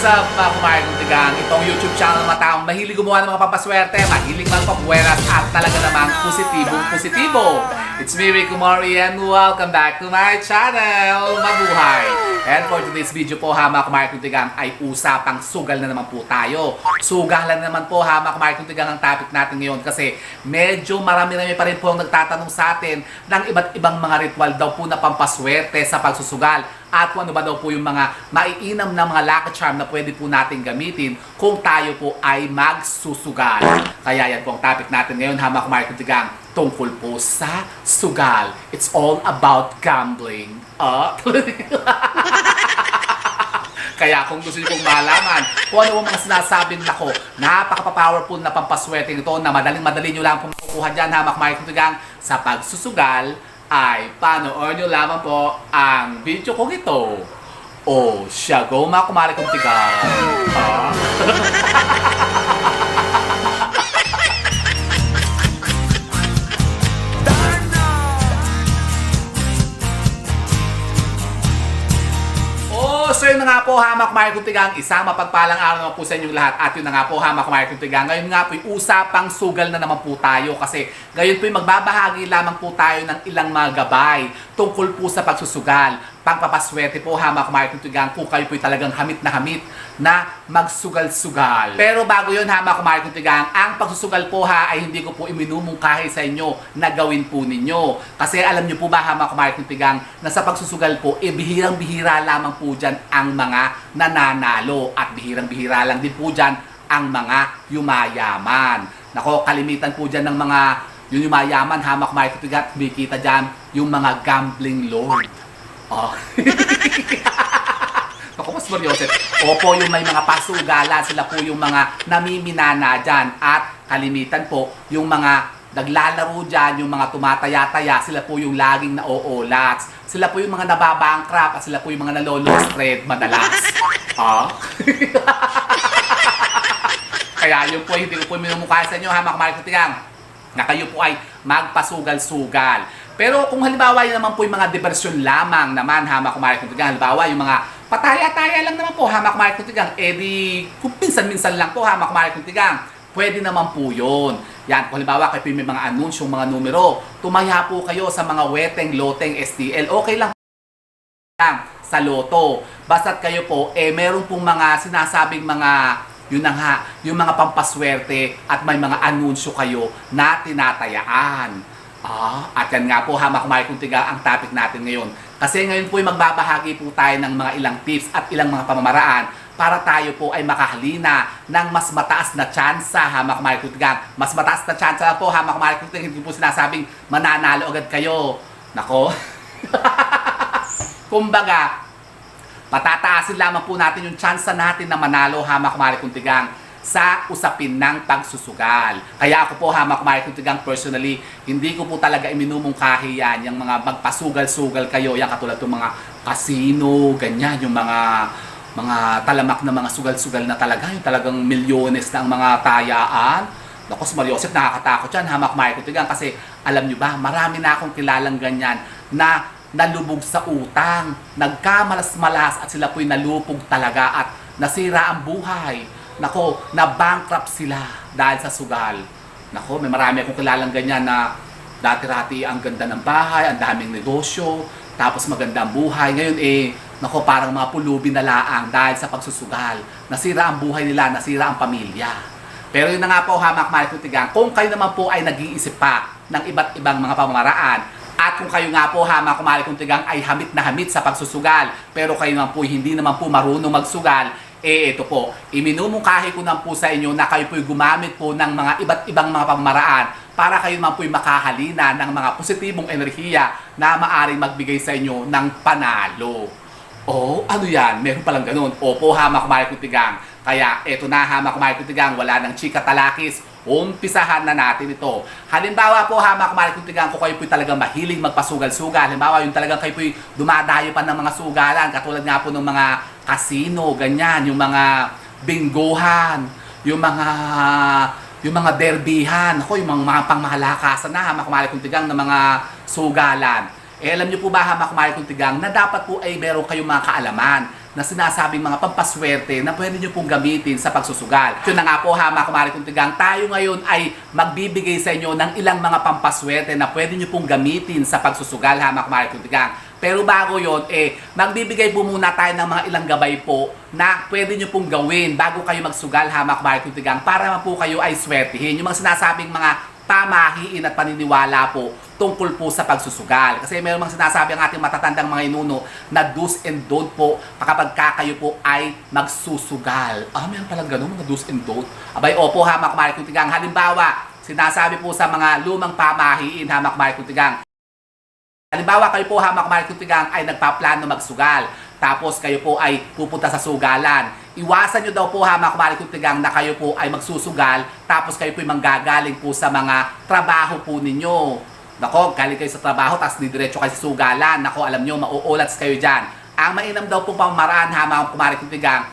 What's up mga kumain kong tigang? Itong YouTube channel ng mga taong mahilig gumawa ng mga papaswerte, mahilig magpapuweras at talaga namang positibo. It's me, Rick Kumari, and welcome back to my channel, Mabuhay! And for today's video po ha mga kumain kong tigang ay usapang sugal na naman po tayo. Sugalan naman po ha mga kumain kong tigang ang topic natin ngayon kasi medyo marami-rami pa rin po ang nagtatanong sa atin ng iba't ibang mga ritual daw po na pampaswerte sa pagsusugal. At kung ano ba daw po yung mga maiinam na mga lucky charm na pwede po natin gamitin kung tayo po ay magsusugal. Kaya yan po ang topic natin ngayon ha mga kumain kong tigang tungkol po sa sugal. It's all about gambling. Kaya kung gusto niyo pong malaman kung ano mga sinasabing nako, napaka-powerful na pampaswerte nito na madaling-madali nyo lang pong makukuha dyan ha mga kumain kong tigang sa pagsusugal, ay panoorin nyo lamang po ang video kong ito. O, siya go mga kumari kong tigang. So yun na nga po ha mga kumain kong tigang, isang mapagpalang araw naman po sa inyong lahat. At yun na nga po ha mga kumain kong tigang, ngayon nga po yung usapang sugal na naman po tayo. Kasi ngayon po yung magbabahagi lamang po tayo ng ilang mga gabay tungkol po sa pagsusugal, pangpapaswerte po ha mga kumain kong tigang kung kayo po talagang hamit na magsugal-sugal. Pero bago yun ha mga kumain kong tigang, ang pagsusugal po ha ay hindi ko po iminumungkahi sa inyo na gawin po ninyo. Kasi alam nyo po ba ha mga kumain kong tigang na sa pagsusugal po, bihirang-bihira lamang po dyan ang mga nananalo at bihirang-bihira lang din po dyan ang mga yumayaman. Nako, kalimitan po dyan ng mga yung yumayaman ha mga kumain kong tigang, kumikita dyan yung mga gambling lord. Ako, mas Mariosep. Opo, yung may mga pasugalan, sila po yung mga namiminana dyan. At kalimitan po, yung mga naglalaro dyan, yung mga tumataya-taya, sila po yung laging na-o-olats. Sila po yung mga nababangkrap at sila po yung mga nalolo-spread madalas. Kaya yun po, hindi ko po minumukha sa inyo ha, mga kumain kong tigang, na kayo po ay magpasugal-sugal. Pero kung halimbawa yun naman po yung mga diversyon lamang naman ha mga kumain kong tigang, halimbawa yung mga pataya-taya lang naman po ha mga kumain kong tigang, kung minsan-minsan lang po ha mga kumain kong tigang, pwede naman po yun. Yan, kung halimbawa kayo may mga anunsyong mga numero, tumaya po kayo sa mga weteng, loteng, STL, okay lang sa loto. Basta't kayo po, meron pong mga sinasabing mga yun na nga, yung mga pampaswerte at may mga anunsyo kayo na tinatayaan. At yan nga po ha mga kumain kong tigang ang topic natin ngayon. Kasi ngayon po ay magbabahagi po tayo ng mga ilang tips at ilang mga pamamaraan para tayo po ay makahalina ng mas mataas na tsansa ha mga kumain kong tigang. Mas mataas na tsansa lang po ha mga kumain kong tigang, hindi po sinasabing mananalo agad kayo. Nako. Kumbaga, patataasin lamang po natin yung tsansa natin na manalo ha mga kumain kong tigang sa usapin ng pagsusugal. Kaya ako po ha mga kumain kong tigang, personally, hindi ko po talaga iminumungkahi yan, yung mga magpasugal-sugal kayo, yan katulad ng mga casino, ganyan, yung mga talamak na mga sugal-sugal na talaga, yung talagang milyones na ang mga tayaan. Naku, si Mariosep, nakakatakot yan ha mga kumain kong tigang, kasi alam nyo ba, marami na akong kilalang ganyan na nalubog sa utang, nagkamalas-malas at sila po'y nalupog talaga at nasira ang buhay. Nako, na-bankrupt sila dahil sa sugal. Nako, may marami akong kilalang ganyan na dati-rati ang ganda ng bahay, ang daming negosyo, tapos maganda ang buhay. Ngayon nako, parang mga pulubi na laang dahil sa pagsusugal. Nasira ang buhay nila, nasira ang pamilya. Pero yun na nga po ha mga kumain kong tigang, kung kayo naman po ay nag-iisip pa ng iba't ibang mga pamamaraan, at kung kayo nga po ha mga kumain kong tigang ay hamit na hamit sa pagsusugal, pero kayo naman po hindi naman po marunong magsugal, ito po, iminumungkahi ko na po sa inyo na kayo po'y gumamit po ng mga iba't ibang mga pamamaraan para kayo naman po'y makahalina ng mga positibong enerhiya na maaring magbigay sa inyo ng panalo. Ano yan? Meron palang ganun. Opo ha mga kumain kong tigang. Kaya eto na ha mga kumain kong tigang, wala ng chika talakis. Umpisahan na natin ito. Halimbawa po ha mga kumain kong tigang, kung kayo po'y talagang mahilig magpasugal-sugal, halimbawa yung talagang kayo po'y dumadayo pa ng mga sugalan, katulad nga po ng mga casino, ganyan, yung mga binggohan, yung mga derbyhan, yung mga pangmahalakasan na ha mga kumain kong tigang ng mga sugalan. Alam niyo po ba ha mga kumain kong tigang na dapat po ay meron kayong mga kaalaman na sinasabing mga pampaswerte na pwede nyo pong gamitin sa pagsusugal. Yun na nga po ha mga kumare kong tigang, tayo ngayon ay magbibigay sa inyo ng ilang mga pampaswerte na pwede nyo pong gamitin sa pagsusugal ha mga kumare kong tigang. Pero bago yon, magbibigay po muna tayo ng mga ilang gabay po na pwede nyo pong gawin bago kayo magsugal ha mga kumare kong tigang, para naman po kayo ay swertihin. Yung mga sinasabing mga pamahiin at paniniwala po tungkol po sa pagsusugal. Kasi mayroong mga sinasabi ang ating matatandang mga inuno na do's and don't po kapag kayo po ay magsusugal. Mayroon palang ganun, mga do's and don't. Abay, opo ha mga kumare kong tigang. Halimbawa, sinasabi po sa mga lumang pamahiin ha mga kumare kong tigang. Halimbawa, kayo po ha mga kumare kong tigang ay nagpaplano magsugal. Tapos kayo po ay pupunta sa sugalan. Iwasan nyo daw po ha mga kumare kong tigang na kayo po ay magsusugal. Tapos kayo po ay manggagaling po sa mga trabaho po ninyo. Nako, galing kayo sa trabaho, tapos didiretso kayo sa sugalan. Nako, alam nyo, mauulats kayo dyan. Ang mainam daw po pamaraan ha mga kumare kong tigang,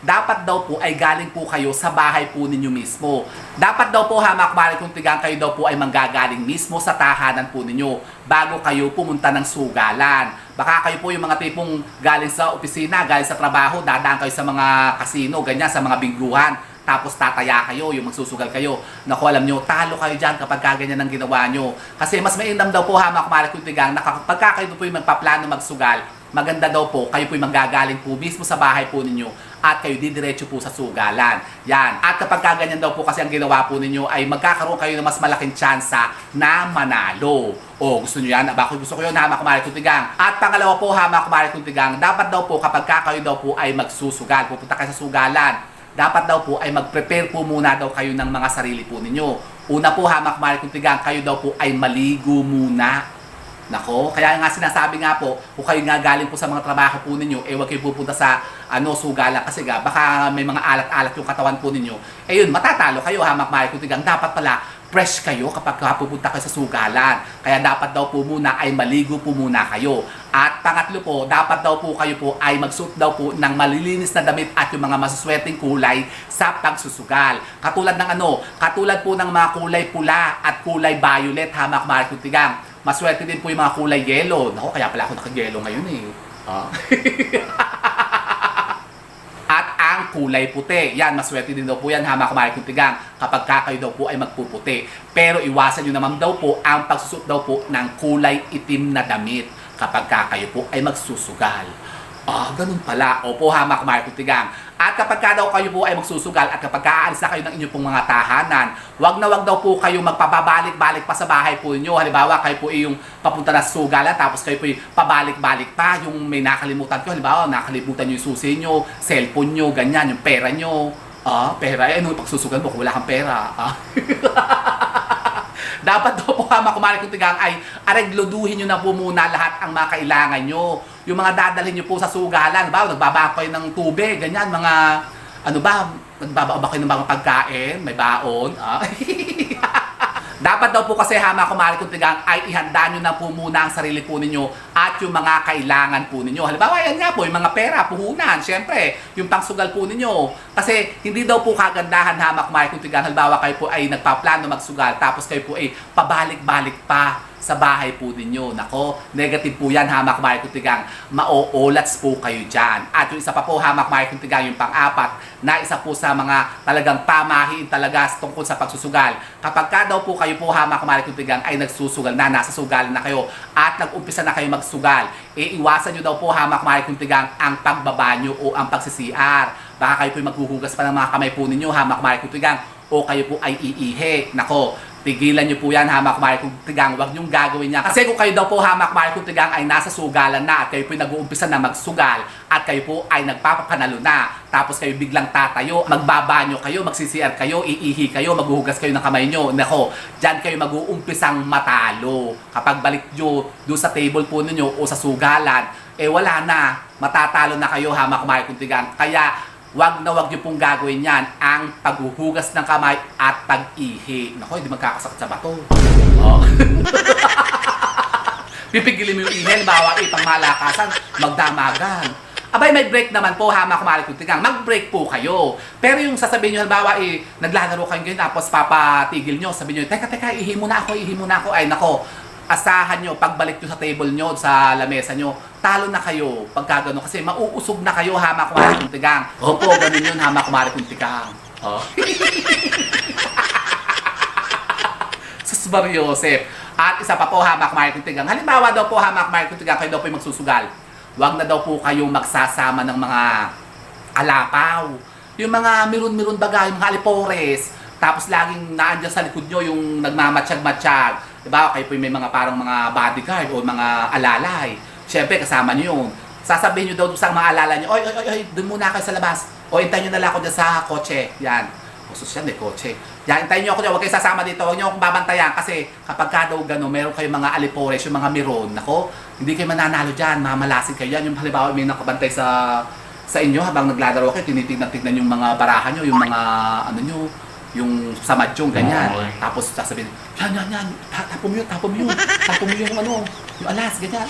dapat daw po ay galing po kayo sa bahay po ninyo mismo. Dapat daw po ha mga kumare kong tigang, kayo daw po ay manggagaling mismo sa tahanan po ninyo bago kayo pumunta ng sugalan. Baka kayo po yung mga tipong galing sa opisina, galing sa trabaho, dadaan kayo sa mga kasino, ganyan, sa mga bingguhan. Tapos tataya kayo, yung magsusugal kayo. Naku, alam nyo, talo kayo dyan kapag ganyan ang ginawa nyo. Kasi mas mainam daw po ha mga kumare kong tigang na kapag kayo po yung magpaplano magsugal, maganda daw po, kayo po yung manggagaling po mismo sa bahay po ninyo at kayo didiretso po sa sugalan. Yan. At kapag ganyan daw po kasi ang ginawa po ninyo ay magkakaroon kayo ng mas malaking tsansa na manalo. O, gusto nyo yan? Aba, gusto ko yun ha mga kumare kong tigang. At pangalawa po ha mga kumare kong tigang, dapat daw po kapag kayo daw po ay magsusugal, pupunta kayo sa sugalan, dapat daw po ay mag-prepare po muna daw kayo ng mga sarili po ninyo. Una po ha mga kumare kong tigang, kayo daw po ay maligo muna. Nako, kaya nga sinasabi nga po, kung kayo nga galing po sa mga trabaho po ninyo, huwag kayo pupunta sa sugalan kasi baka may mga alat-alat yung katawan po ninyo. Yun, matatalo kayo ha mga kumare kong tigang. Dapat pala fresh kayo kapag pupunta kayo sa sugalan. Kaya dapat daw po muna ay maligo po muna kayo. At pangatlo po, dapat daw po kayo po ay magsuot daw po ng malilinis na damit at yung mga masuswerteng kulay sa pagsusugal. Katulad ng katulad po ng mga kulay pula at kulay violet ha mga kumare kong tigang. Maswerte din po yung mga kulay yellow. Nako, kaya pala ako naka-yellow ngayon At ang kulay puti. Yan, maswerte din daw po yan ha mga kumare kong tigang kapag kayo daw po ay magpuputi. Pero iwasan nyo naman daw po ang pagsusuot daw po ng kulay itim na damit kapag kayo po ay magsusugal. Ganun pala. Opo ha mga kumare kong tigang. At kapag daw kayo po ay magsusugal at kapag aalis na kayo ng inyong pong mga tahanan, wag daw po kayo magpababalik-balik pa sa bahay po niyo. Halimbawa, kayo po ay yung papunta na sa sugalan, tapos kayo po ay pabalik-balik pa, yung may nakalimutan ko. Halimbawa, nakalimutan niyo yung susi niyo, cellphone niyo, ganyan, yung pera niyo. Pera. Ano pagsusugal mo kung wala kang pera? Dapat daw po mga kumare kong tigang ay aregloduhin nyo na po muna lahat ang mga kailangan nyo. Yung mga dadalhin nyo po sa sugalan, nagbabao kayo ng tubig, ganyan, mga, nagbabao ba kayo ng mga pagkain, may baon, Dapat daw po kasi ha mga kumare kong tigang ay ihanda nyo na po muna ang sarili po ninyo at yung mga kailangan po ninyo. Halimbawa, yan nga po, yung mga pera, puhunan, syempre, yung pangsugal po ninyo. Kasi hindi daw po kagandahan ha mga kumare kong tigang. Halimbawa, kayo po ay nagpaplano magsugal, tapos kayo po ay pabalik-balik pa sa bahay po ninyo. Nako, negative po yan ha mga kumare kong tigang. Mauulats po kayo dyan. At yung isa pa po ha mga kumare kong tigang, yung pang-apat, na isa po sa mga talagang pamahiin talaga tungkol sa pagsusugal. Kapag daw po kayo po ha mga kumare kong tigang ay nagsusugal na, nasa sugalan na kayo at nag-umpisa na kayo magsugal, iwasan nyo daw po ha mga kumare kong tigang ang pagbabanyo o ang pagsi-CR. Baka kayo po ay maghuhugas pa ng mga kamay po ninyo ha mga kumare kong tigang, o kayo po ay iihi. Nako, tigilan nyo po yan ha mga kumare kong tigang, huwag nyong gagawin yan. Kasi kung kayo daw po ha mga kumare kong tigang ay nasa sugalan na at kayo po ay nag-uumpisa na magsugal at kayo po ay nagpapapanalo na, tapos kayo biglang tatayo, magbabanyo kayo, magsi-CR kayo, iihi kayo, maghuhugas kayo ng kamay nyo, nako, dyan kayo mag-uumpisang matalo. Kapag balik nyo doon sa table po ninyo o sa sugalan, wala na, matatalo na kayo ha mga kumare kong tigang. Kaya wag nyo pong gagawin yan, ang paghuhugas ng kamay at pag-ihi. Nako, hindi magkakasakit sa bato. Pipigilin mo yung ihi, bawa pang malakasan, magdamagan. Abay, may break naman po ha mga kumare kong tigang. Mag-break po kayo. Pero yung sasabihin nyo, halimbawa, naglalaro kayo ganyan, tapos papatigil nyo, sabihin nyo, teka, ihi muna ako, Ay, nako, asahan nyo, pagbalik nyo sa table nyo, sa lamesa nyo, talo na kayo pagka gano'n. Kasi mauusog na kayo, hama kumari kung tigang. Opo, ganun yun, hama kumari kung tigang. Oh. Sus Mario Joseph. At isa pa po, hama kumari kung tigang. Halimbawa daw po, hama kumari kung tigang, kayo daw po yung magsusugal. Huwag na daw po kayong magsasama ng mga alapaw. Yung mga miron-miron bagay, yung mga alipores. Tapos laging naandyan sa likod nyo yung nagmamatsyag-matsyag. Diba? Kayo po may mga parang mga bodyguard o mga alalay. Siyempre, kasama nyo yun. Sasabihin nyo daw sa mga alala nyo, oy, doon muna kayo sa labas. O, hintayin nyo na lang ako dyan sa kotse. Yan. O, sus yan, may kotse. Yan, hintayin nyo ako dyan. Huwag kayo sasama dito. Huwag nyo akong babantayan. Kasi kapag ka daw gano'n, meron kayong mga alipores, yung mga miron. Nako, hindi kayo mananalo dyan. Mamalasin kayo yan. Yung halimbawa, may nakabantay sa inyo habang naglalaro kayo, tinitignan yung mga barahan nyo, yung mga, ano nyo, yung sa madyong, ganyan. Tapos sasabihin, yan, tapo mo yun, yung ano, yung alas, ganyan.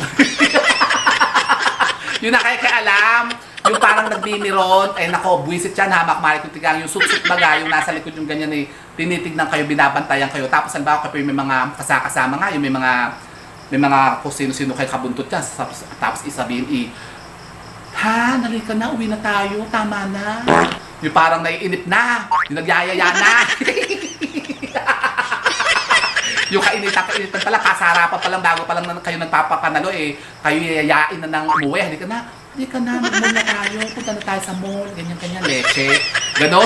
Yung nakakaalam, yung parang nagbimiron, eh nako, buwisit yan, hamak mari kung tigang, yung suksuk baga, yung nasa likod yung ganyan eh, tinitignan kayo, binabantayan kayo. Tapos halimbawa kayo may mga kasama nga, yung may mga kung sino-sino kayo kabuntot yan. Tapos isabihin ha, nalika na, uwi na tayo, tama na. Yung parang naiinip na, yung nagyayaya na. Yung kainitan pala, kasarapan pa lang, bago pa lang kayo nagpapapanalo eh, kayo yayayain na ng umuwi, halika na, mag-mall na tayo, punta na tayo sa mall, ganyan, leche, ganon.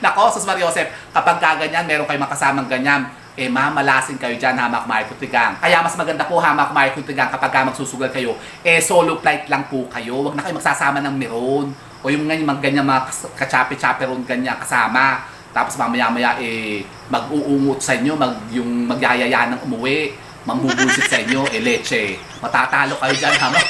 Nako, Sus Mario Joseph, kapag kaganyan, meron kayong makasamang ganyan, eh mamalasin kayo dyan, hamak mari kutigang. Kaya mas maganda po, hamak mari kutigang, kapag ka magsusugal kayo, eh solo flight lang po kayo. Huwag na kayo magsasama ng meron. O yung ganyan mga kachape-chape ron ganyan kasama. Tapos mamaya-maya eh mag-uungot sa inyo, yung magyayaya ng umuwi, mambubusit sa inyo, eh leche. Matatalo kayo dyan, hamak.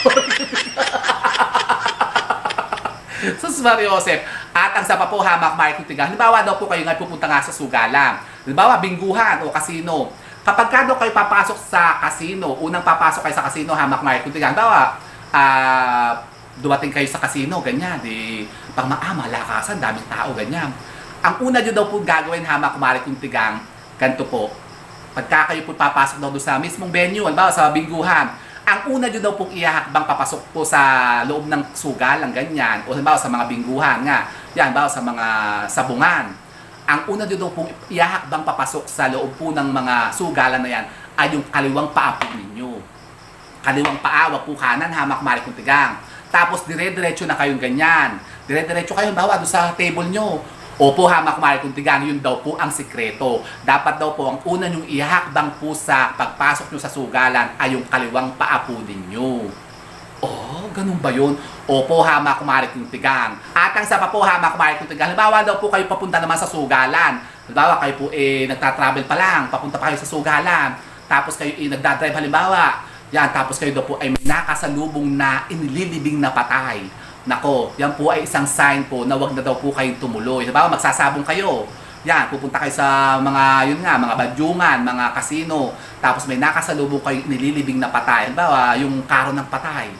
Sus Mario Joseph. At ang sa pa po, hamak mari kutigang. Halimbawa daw po kayo nga pupunta nga sa sugalan. Halimbawa, bingguhan o kasino. Kapag ka daw kayo papasok sa kasino, unang papasok kayo sa kasino, hamak mari kung tigang. Halimbawa, dumating kayo sa kasino, ganyan, di, pang malakasan, daming tao, ganyan. Ang una nyo daw po gagawin, hamak mari kung tigang, ganito po. Pagka kayo po papasok daw doon sa mismong venue, halimbawa sa bingguhan, ang una nyo daw po ihahakbang papasok po sa loob ng sugalan, ganyan, o halimbawa sa mga bingguhan nga, yan, halimbawa sa mga sabungan. Ang una nyo daw pong ihahakbang papasok sa loob po ng mga sugalan na yan ay yung kaliwang paa po ninyo. Kaliwang paa, wag po kanan, hamak mari kung tigang. Tapos dire-diretso na kayong ganyan. Dire-diretso kayo, bawa doon sa table nyo. Opo, hamak mari kung tigang, yun daw po ang sikreto. Dapat daw po ang una nyong ihahakbang po sa pagpasok nyo sa sugalan ay yung kaliwang paa po ninyo. Oh, ganun ba yun? Opo, hamak mari kung tigang. At ang isa pa po, hamak mari kung tigang. Halimbawa daw po kayo papunta naman sa sugalan. Halimbawa kayo po nagtatravel pa lang, papunta pa kayo sa sugalan. Tapos kayo nagdadrive halimbawa. Yan, tapos kayo daw po ay may nakasalubong na inililibing na patay. Nako, yan po ay isang sign po na wag na daw po kayong tumuloy. Halimbawa magsasabong kayo. Yan, pupunta kayo sa mga, yun nga, mga badyungan, mga kasino. Tapos may nakasalubong kayo nililibing na patay. Halimbawa, yung karo ng patay,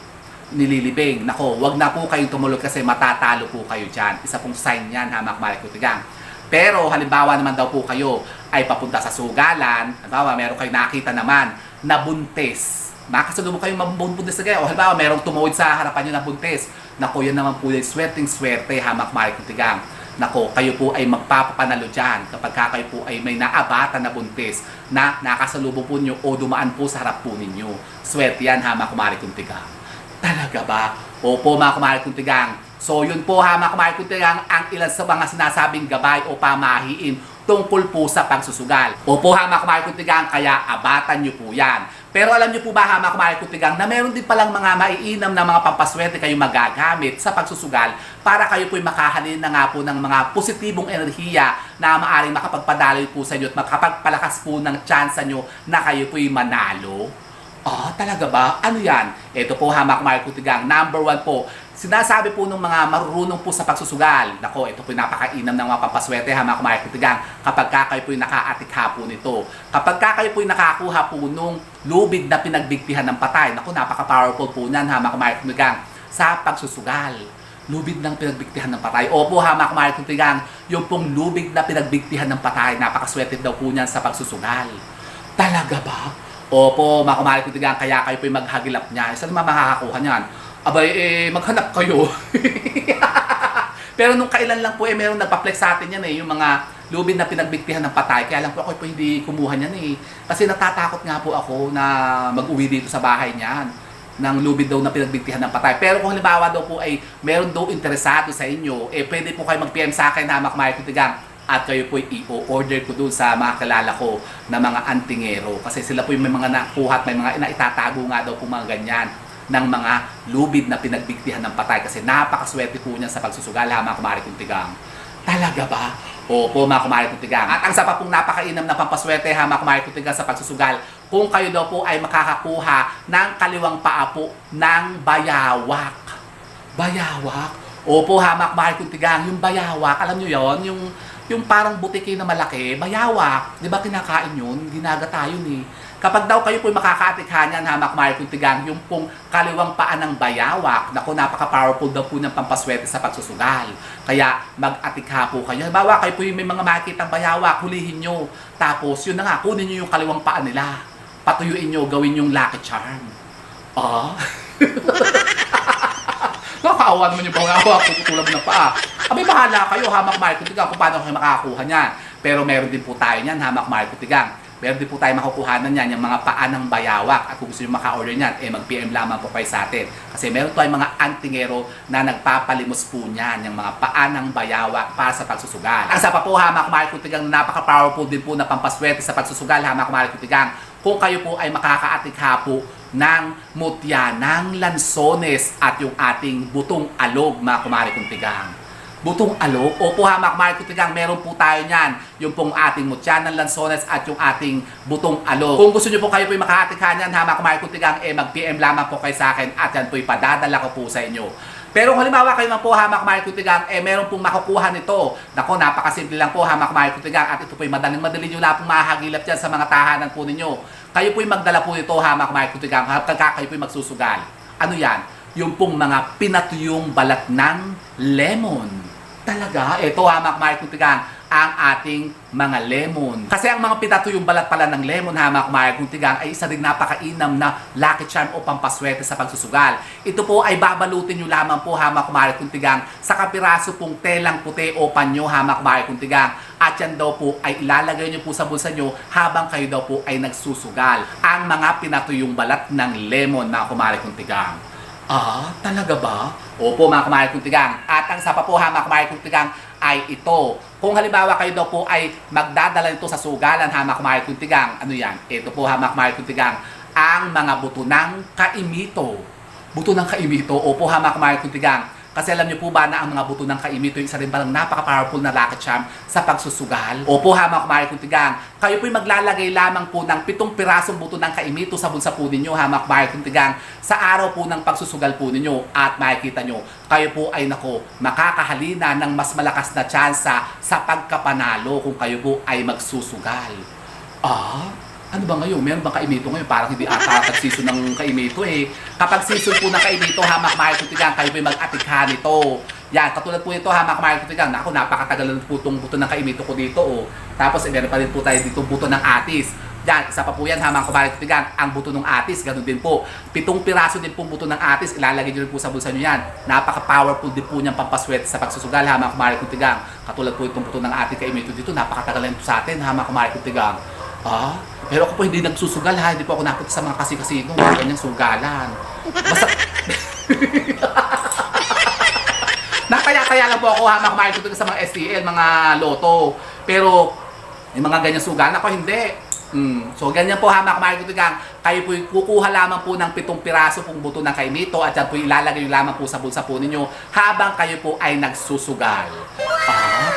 nililibing. Nako, wag na po kayong tumulog kasi matatalo po kayo dyan. Isa pong sign yan, hamak mari kung tigang. Pero halimbawa naman daw po kayo ay papunta sa sugalan. Halimbawa, meron kayong nakita naman na buntis. Makasalubong kayong mabuntis na kayo. O halimbawa, merong tumawid sa harapan nyo na buntis. Nako, yan naman po yung swerteng-swerte, hamak mari kung tigang. Nako, kayo po ay magpapapanalo dyan kapag kayo po ay may naabata na buntis na nakasalubong po nyo o dumaan po sa harap po ninyo. Swerte yan, hamak mari kung tigang. Talaga ba? Opo, mga kumari kung tigang. So yun po, hamak kumari kung tigang, ang ilan sa mga sinasabing gabay o pamahiin tungkol po sa pagsusugal. Opo, hamak kumari kung tigang, kaya abatan nyo po yan. Pero alam nyo po ba, hamak kumari kung tigang, na meron din palang mga maiinam na mga pampaswerte kayo magagamit sa pagsusugal para kayo po'y makahalin na nga po ng mga positibong enerhiya na maaaring makapagpadaloy po sa inyo at makapagpalakas po ng tsansa nyo na kayo po'y manalo. Talaga ba? Ano yan? Ito po, hamak mari kung tigang. Number 1 po, sinasabi po ng mga marunong po sa pagsusugal. Nako, ito po yung napakainam ng mga pampaswerte, hamak mari kung tigang. Kapag kayo po yung nakaatikha po nito. Kapag kayo po yung nakakuha po nung lubid na pinagbigtihan ng patay. Nako, napaka-powerful po niyan, hamak mari kung tigang, sa pagsusugal. Lubid ng pinagbigtihan ng patay. Opo, hamak mari kung tigang, yung pong lubid na pinagbigtihan ng patay, napakaswerte daw po niyan sa pagsusugal. Talaga ba? Opo, mga kumari kong tigang, kaya kayo po'y maghagilap niya. Saan naman makakakuha niyan? Abay, maghanap kayo. Pero nung kailan lang po meron nagpa-flex sa atin yan yung mga lubid na pinagbigtihan ng patay. Kaya lang po ako po hindi kumuha niyan Kasi natatakot nga po ako na mag-uwi dito sa bahay niyan ng lubid daw na pinagbigtihan ng patay. Pero kung halimbawa daw po meron daw interesado sa inyo, pwede po kayo mag-PM sa akin na Makmay Kutigang at kayo po i-order ko doon sa mga kilala ko na mga antingero. Kasi sila po may mga nakuha at may mga itatago nga daw po mga ganyan ng mga lubid na pinagbigtihan ng patay kasi napakaswerte po niya sa pagsusugal mga kumari kong tigang. Talaga ba? Opo mga kumari kong tigang. At ang sa pa pong napakainam na pampaswerte mga kumari kong tigang sa pagsusugal kung kayo daw po ay makakakuha ng kaliwang paa po ng bayawak. Bayawak? Opo mga kumari kong tigang, yung bayawak, alam nyo yon yung parang butiki na malaki, bayawak. Di ba kinakain yun? Ginagata yun Kapag daw kayo po makakaatikha niyan, hamak mari kong tigang, yung pong kaliwang paa ng bayawak, naku, napaka-powerful daw po ng pampaswerte sa pagsusugal. Kaya mag-atikha po kayo. Halimbawa, kayo po yung may mga makikitang bayawak, hulihin nyo. Tapos, yun na nga, kunin nyo yung kaliwang paa nila. Patuyuin nyo, gawin yung lucky charm. Nakakaawa naman yung bayawak, tutulad mo ng paa. Abay, bahala kayo, hamak mari kong tigang, kung paano kayo makakakuha niyan. Pero meron din po tayo niyan, hamak mari kong tigang. Meron din po tayo makukuhanan yan, yung mga paa ng bayawak. At kung gusto nyo maka-order niyan, mag-PM lamang po kayo sa atin. Kasi meron tayong mga antingero na nagpapalimos po niyan, yung mga paa ng bayawak para sa pagsusugal. Ang sa pa po, hamak mari kong tigang, napaka-powerful din po na pampaswerte sa pagsusugal, hamak mari kong tigang. Kung kayo po ay makakaatikha po ng mutya, ng lansones at yung ating butong alog, mga kumari kong tigang. Butong alog? Opo hamak mari kong tigang, meron po tayo niyan. Yung pong ating mutya ng lansones at yung ating butong alog. Kung gusto nyo po kayo po makakatikha niyan, hamak mari kong tigang, mag-PM lamang po kayo sa akin at yan po ipadadala ko po sa inyo. Pero kung halimbawa kayo man po hamak mari kong tigang, meron pong makukuha nito. Nako, napakasimple lang po hamak mari kong tigang at ito po madaling-madali nyo lang pong mahagilap dyan sa mga tahanan po ninyo. Kayo po'y magdala po ito hamak mari kong tigang, kayo po'y magsusugal. Ano yan? Yung pong mga pinatuyong balat ng lemon. Talaga, ito hamak mari kong tigang, ang ating mga lemon. Kasi ang mga pinatuyong balat pala ng lemon hamak mari kong tigang ay isa ring napakainam na lucky charm o pampaswerte sa pagsusugal. Ito po ay babalutin nyo lamang po hamak mari kong tigang sa kapiraso pong telang puti o panyo hamak mari kong tigang. At yan daw po ay ilalagay nyo po sa bulsa nyo habang kayo daw po ay nagsusugal. Ang mga pinatuyong balat ng lemon mga kumari kong tigang. Talaga ba? Opo mga kumari kong tigang. At ang sa pa po hamak mari kong tigang ay ito. Kung halimbawa kayo daw po ay magdadala nito sa sugalan hamak mari kong tigang, ano yan? Ito po hamak mari kong tigang, ang mga buto ng kaimito. Buto ng kaimito? Opo hamak mari kong tigang. Kasi alam niyo po ba na ang mga buto ng kaimito yung isa rin palang napaka-powerful na lucky charm sa pagsusugal? Opo hamak mari kong tigang, kayo po'y maglalagay lamang po ng 7 pirasong buto ng kaimito sa bulsa po ninyo hamak mari kong tigang sa araw po ng pagsusugal po ninyo at makikita nyo, kayo po ay makakahalina ng mas malakas na tsansa sa pagkapanalo kung kayo po ay magsusugal. Ano ba ngayon? Meron bang kaimito ngayon? Parang hindi ata season ng kaimito Kapag season po ng kaimito, hamak mari kong tigang, kayo po mag-atikha nito. Yan, katulad po ito, hamak mari kong tigang. Ako, napakatagal na po itong buto ng kaimito ko dito. Tapos, meron pa rin po tayo dito buto ng atis. Yan, isa pa po yan, hamak mari kong tigang, ang buto ng atis. Ganun din po. 7 piraso din po buto ng atis. Ilalagay nyo rin po sa bulsa nyo yan. Napaka-powerful din po niyang pampaswerte sa pagsusugal, hamak mari kong tigang. Katulad po itong buto ng atis kaimito dito. Napakatagal na ito sa atin, hamak mari kong tigang. Pero ako po hindi nagsusugal hindi po ako napunta sa mga kasi-kasino, mga ganyang sugalan. Basta nakaya-taya lang po ako hamak mari kong tigang sa mga STL, mga loto. Pero yung mga ganyang sugalan ako hindi. So ganyan po hamak mari kong tigang, kayo po kukuha lamang po ng 7 piraso pong buto ng kaimito at yan po ilalagay lamang po sa bulsa po ninyo habang kayo po ay nagsusugal.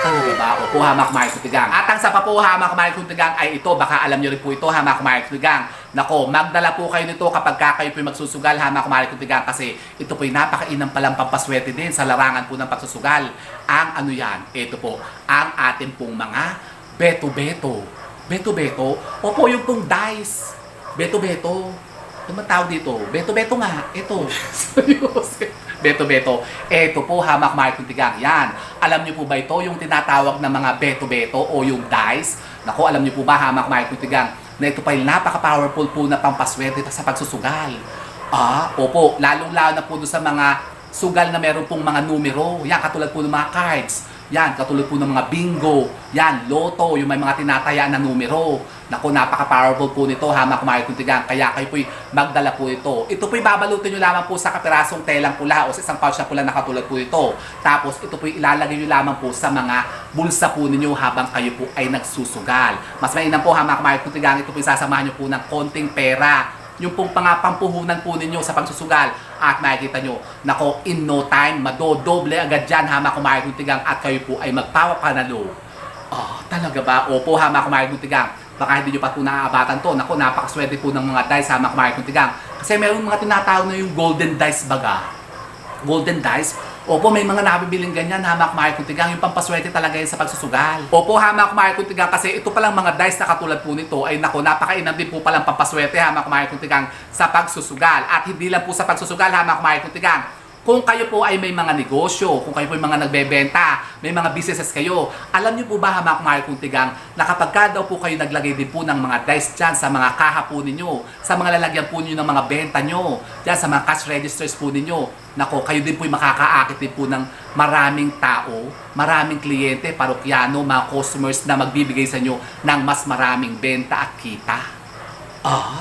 Talaga ba? Opo hamak mari kong tigang. At ang sa pa po hamak mari kong tigang ay ito, baka alam nyo rin po ito hamak mari kong tigang. Nako, magdala po kayo nito kapag kayo po magsusugal hamak mari kong tigang kasi ito po ay napakainam palang pampaswerte din sa larangan po ng pagsusugal. Ang ano yan? Ito po, ang ating pong mga beto-beto. Beto-beto? Opo, yung pong dice. Beto-beto. Ano ba tawag dito? Beto-beto nga. Ito. Beto-beto. Ito po, hamak mari kong tigang. Yan. Alam niyo po ba ito? Yung tinatawag na mga beto-beto o yung dice? Naku, alam niyo po ba, hamak mari kong tigang? na ito pa ay napaka-powerful po na pampaswerte sa pagsusugal. Opo, lalong-lalo na po doon sa mga sugal na meron pong mga numero. Yan, katulad po ng mga cards. Yan, katulad po ng mga bingo. Yan, loto, yung may mga tinatayaan na numero. Naku, napaka-powerful po nito, mga kumari kuntigang. Kaya kayo po'y magdala po ito. Ito po'y babalutin nyo lamang po sa kapirasong telang pula o sa isang pouch na pula na katulad po ito. Tapos ito po'y ilalagay nyo lamang po sa mga bulsa po ninyo habang kayo po ay nagsusugal. Mas mainam po, mga kumari kuntigang, ito po'y sasamahan nyo po ng konting pera. Yung pong pampuhunan po ninyo sa pagsusugal at makikita nyo, nako, in no time, madodoble agad dyan, mga kumari kuntigang, at kayo po ay magpapapanalo. Talaga ba? Opo, mga kumari kuntigang. Baka hindi nyo pa po naaabatan to. Naku, napakaswerte po ng mga dice, mga kumari kuntigang. Kasi mayroong mga tinatawag na yung golden dice baga. Golden dice? Opo, may mga nabibiling ganyan, mga kumari kuntigang. Yung pampaswerte talaga yan sa pagsusugal. Opo, mga kumari kuntigang, kasi ito palang mga dice na katulad po nito ay naku, napakainam din po palang pampaswerte, mga kumari kuntigang, sa pagsusugal. At hindi lang po sa pagsusugal, mga kumari kuntigang. Kung kayo po ay may mga negosyo, kung kayo po ay mga nagbebenta, may mga businesses kayo, alam niyo po ba, mga kumari kuntigang, na kapag ka daw po kayo naglagay din po ng mga dice dyan sa mga kaha po ninyo, sa mga lalagyan po ninyo ng mga benta nyo, dyan sa mga cash registers po ninyo, nako, kayo din po ay makakaakit din po ng maraming tao, maraming kliyente, parokyano, mga customers na magbibigay sa inyo ng mas maraming benta at kita.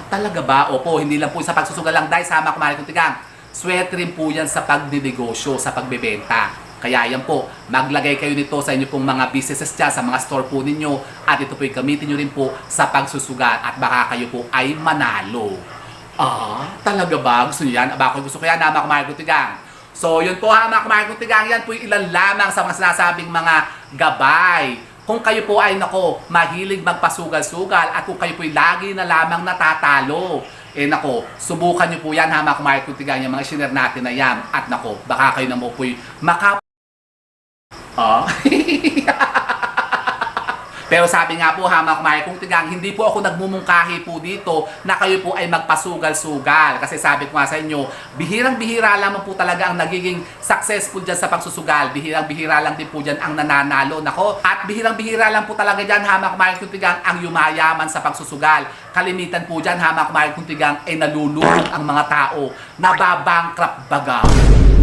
Talaga ba? Opo, hindi lang po sa pagsusugal lang dice, mga kumari kuntigang. Swerte rin po yan sa pagdinegosyo, sa pagbebenta. Kaya yan po, maglagay kayo nito sa inyo pong mga businesses dyan, sa mga store po ninyo, at ito po ay gamitin nyo rin po sa pagsusugal at baka kayo po ay manalo. Talaga ba? Gusto nyo yan? Baka gusto ko yan, mga kumari kuntigang. So, yun po, mga kumari kuntigang, yan po yung ilan lamang sa mga sinasabing mga gabay. Kung kayo po ay, nako, mahilig magpasugal-sugal at kung kayo po ay lagi na lamang natatalo, nako, subukan nyo po yan, mga kumari kuntigang, yung mga shiner natin na yan. At nako, baka kayo na mo po'y Pero sabi nga po, mga kumari kuntigang, hindi po ako nagmumungkahi po dito na kayo po ay magpasugal-sugal. Kasi sabi ko nga sa inyo, bihirang-bihira lamang po talaga ang nagiging successful dyan sa pagsusugal. Bihirang-bihira lang din po dyan ang nananalo. Nako, at bihirang-bihira lang po talaga dyan, mga kumari kuntigang, ang yumayaman sa pagsusugal. Kalimitan po dyan, mga kumari kuntigang, ay nalululog ang mga tao, nababankrupt baga.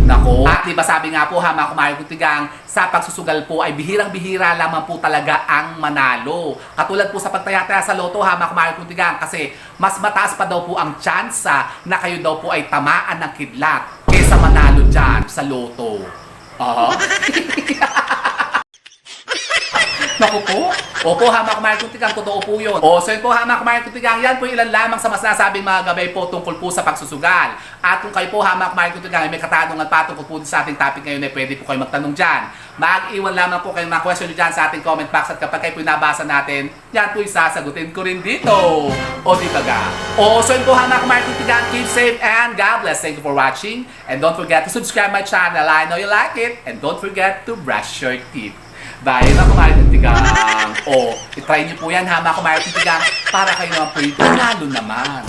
Nako. At diba sabi nga po, mga kumari kuntigang, sa pagsusugal po ay bihirang-bihira lamang po talaga ang manalo. Katulad po sa pagtaya-taya sa loto, mga kumari kuntigang, kasi mas mataas pa daw po ang tsansa na kayo daw po ay tamaan ng kidlat kaysa manalo dyan sa loto. Naku po. Opo, mga kumari kuntigang, totoo po yun. So yun po, mga kumari kuntigang, yan po ilan lamang sa mas nasabing mga gabay po tungkol po sa pagsusugal. At kung kayo po, mga kumari kuntigang, may katanungan pa tungkol po sa ating topic ngayon, pwede po kayo magtanong dyan. Mag-iwan lamang po kayo mga question dyan sa ating comment box at kapag kayo po nabasa natin, yan po sasagutin ko rin dito. O di ba ga? So yun po, mga kumari kuntigang, keep safe and God bless. Thank you for watching. And don't forget to subscribe my channel. I know you like it. And don't forget to brush your teeth. Bye, mga kumari kuntigang. I-try nyo po yan, mga kumari kuntigang, para kayo naman po yung panalo naman.